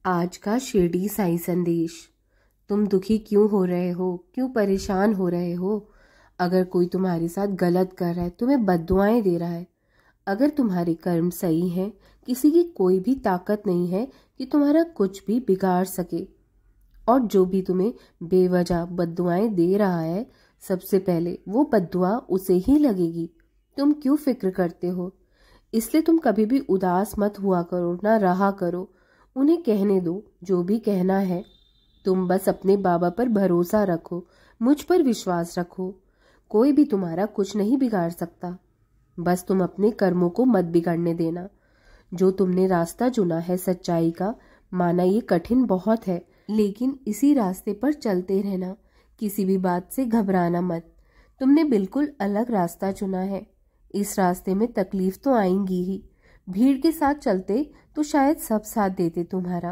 आज का शिरडी साई संदेश। तुम दुखी क्यों हो रहे हो, क्यों परेशान हो रहे हो? अगर कोई तुम्हारे साथ गलत कर रहा है, तुम्हें बद्दुआएं दे रहा है, अगर तुम्हारे कर्म सही हैं, किसी की कोई भी ताकत नहीं है कि तुम्हारा कुछ भी बिगाड़ सके। और जो भी तुम्हें बेवजह बद्दुआएं दे रहा है, सबसे पहले वो बद्दुआ उसे ही लगेगी। तुम क्यों फिक्र करते हो? इसलिए तुम कभी भी उदास मत हुआ करो, ना रहा करो। उन्हें कहने दो जो भी कहना है। तुम बस अपने बाबा पर भरोसा रखो, मुझ पर विश्वास रखो। कोई भी तुम्हारा कुछ नहीं बिगाड़ सकता। बस तुम अपने कर्मों को मत बिगाड़ने देना। जो तुमने रास्ता चुना है सच्चाई का, माना ये कठिन बहुत है, लेकिन इसी रास्ते पर चलते रहना। किसी भी बात से घबराना मत। तुमने बिल्कुल अलग रास्ता चुना है। इस रास्ते में तकलीफ तो आएंगी ही। भीड़ के साथ चलते तो शायद सब साथ देते तुम्हारा।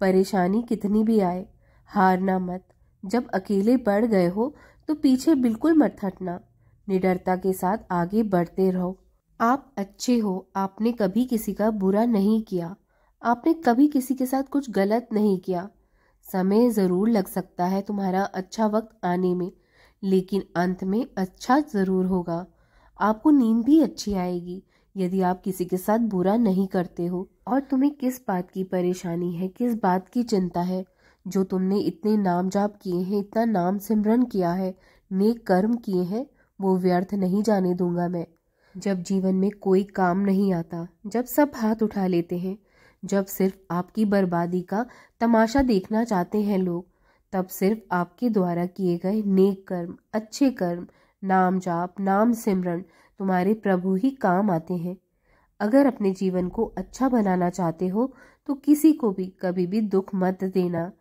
परेशानी कितनी भी आए, हारना मत। जब अकेले बढ़ गए हो तो पीछे बिल्कुल मत हटना। निडरता के साथ आगे बढ़ते रहो। आप अच्छे हो, आपने कभी किसी का बुरा नहीं किया, आपने कभी किसी के साथ कुछ गलत नहीं किया। समय जरूर लग सकता है तुम्हारा अच्छा वक्त आने में, लेकिन अंत में अच्छा जरूर होगा। आपको नींद भी अच्छी आएगी यदि आप किसी के साथ बुरा नहीं करते हो। और तुम्हें किस बात की परेशानी है, किस बात की चिंता है? जो तुमने इतने नाम जाप किए हैं, इतना नाम सिमरन किया है, नेक कर्म किए हैं, वो व्यर्थ नहीं जाने दूंगा मैं। जब जीवन में कोई काम नहीं आता, जब सब हाथ उठा लेते हैं, जब सिर्फ आपकी बर्बादी का तमाशा देखना चाहते हैं लोग, तब सिर्फ आपके द्वारा किए गए नेक कर्म, अच्छे कर्म, नाम जाप, नाम सिमरन तुम्हारे प्रभु ही काम आते हैं। अगर अपने जीवन को अच्छा बनाना चाहते हो तो किसी को भी कभी भी दुख मत देना।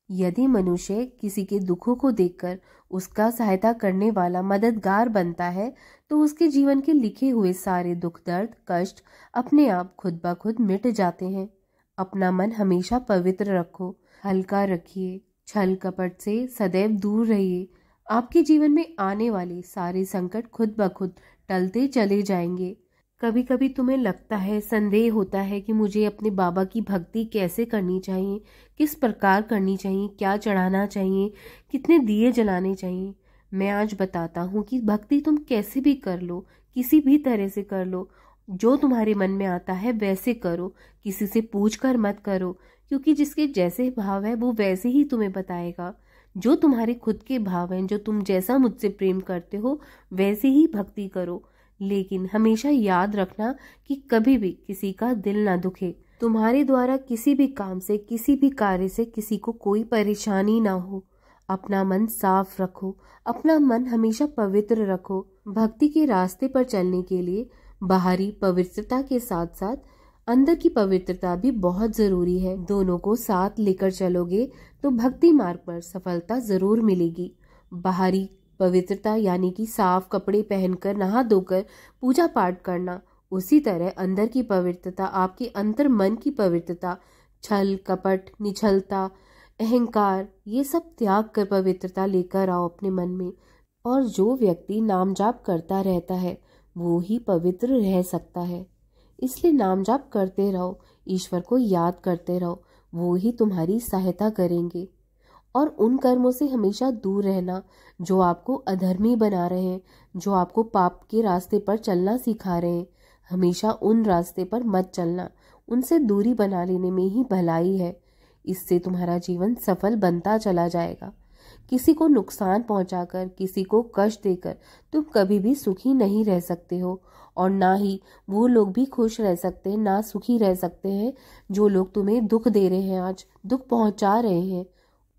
यदि मनुष्य किसी के दुखों को देखकर उसका सहायता करने वाला मददगार बनता है, तो उसके जीवन के लिखे हुए सारे दुख, दर्द, कष्ट अपने आप खुद ब खुद मिट जाते हैं। अपना मन हमेशा पवित्र रखो, हल्का रखिए, छल कपट से सदैव दूर रहिए। आपके जीवन में आने वाले सारे संकट खुद ब खुद टलते चले जाएंगे। कभी कभी तुम्हें लगता है, संदेह होता है कि मुझे अपने बाबा की भक्ति कैसे करनी चाहिए, किस प्रकार करनी चाहिए, क्या चढ़ाना चाहिए, कितने दिए जलाने चाहिए। मैं आज बताता हूँ कि भक्ति तुम कैसे भी कर लो, किसी भी तरह से कर लो। जो तुम्हारे मन में आता है वैसे करो, किसी से पूछ कर मत करो, क्योंकि जिसके जैसे भाव है वो वैसे ही तुम्हें बताएगा। जो तुम्हारे खुद के भाव हैं, जो तुम जैसा मुझसे प्रेम करते हो वैसे ही भक्ति करो। लेकिन हमेशा याद रखना कि कभी भी किसी का दिल ना दुखे। तुम्हारे द्वारा किसी भी काम से, किसी भी कार्य से किसी को कोई परेशानी ना हो। अपना मन साफ रखो, अपना मन हमेशा पवित्र रखो। भक्ति के रास्ते पर चलने के लिए बाहरी पवित्रता के साथ साथ अंदर की पवित्रता भी बहुत जरूरी है। दोनों को साथ लेकर चलोगे तो भक्ति मार्ग पर सफलता जरूर मिलेगी। बाहरी पवित्रता यानी कि साफ कपड़े पहनकर, नहा धोकर पूजा पाठ करना, उसी तरह अंदर की पवित्रता, आपके अंतर मन की पवित्रता, छल कपट, निछलता, अहंकार, ये सब त्याग कर पवित्रता लेकर आओ अपने मन में। और जो व्यक्ति नाम जाप करता रहता है वो ही पवित्र रह सकता है। इसलिए नाम जाप करते रहो, ईश्वर को याद करते रहो, वो ही तुम्हारी सहायता करेंगे। और उन कर्मों से हमेशा दूर रहना जो आपको अधर्मी बना रहे हैं, जो आपको पाप के रास्ते पर चलना सिखा रहे हैं। हमेशा उन रास्ते पर मत चलना, उनसे दूरी बना लेने में ही भलाई है। इससे तुम्हारा जीवन सफल बनता चला जाएगा। किसी को नुकसान पहुंचाकर, किसी को कष्ट देकर तुम कभी भी सुखी नहीं रह सकते हो, और ना ही वो लोग भी खुश रह सकते हैं, ना सुखी रह सकते हैं जो लोग तुम्हें दुख दे रहे हैं, आज दुख पहुंचा रहे हैं।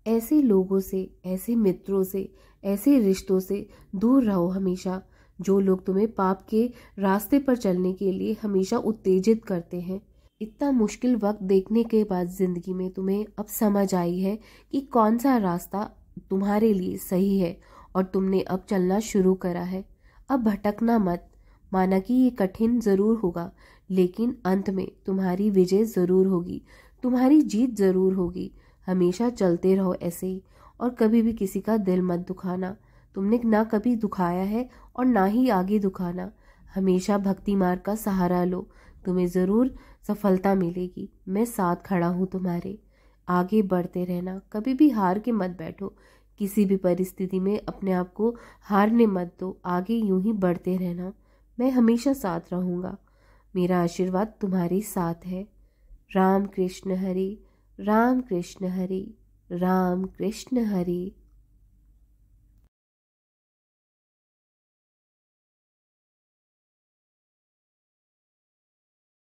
ऐसे लोगों से, ऐसे मित्रों से, ऐसे रिश्तों से दूर रहो हमेशा, जो लोग तुम्हें पाप के रास्ते पर चलने के लिए हमेशा उत्तेजित करते हैं। इतना मुश्किल वक्त देखने के बाद जिंदगी में तुम्हें अब समझ आई है कि कौन सा रास्ता तुम्हारे लिए सही है, और तुमने अब चलना शुरू करा है। अब भटकना मत। माना कि ये कठिन जरूर होगा, लेकिन अंत में तुम्हारी विजय जरूर होगी, तुम्हारी जीत जरूर होगी। हमेशा चलते रहो ऐसे ही, और कभी भी किसी का दिल मत दुखाना। तुमने ना कभी दुखाया है और ना ही आगे दुखाना। हमेशा भक्ति मार्ग का सहारा लो, तुम्हें जरूर सफलता मिलेगी। मैं साथ खड़ा हूँ तुम्हारे। आगे बढ़ते रहना, कभी भी हार के मत बैठो। किसी भी परिस्थिति में अपने आप को हारने मत दो, आगे यूं ही बढ़ते रहना। मैं हमेशा साथ रहूँगा, मेरा आशीर्वाद तुम्हारे साथ है। राम कृष्ण हरि, राम कृष्ण हरि, राम कृष्ण हरि।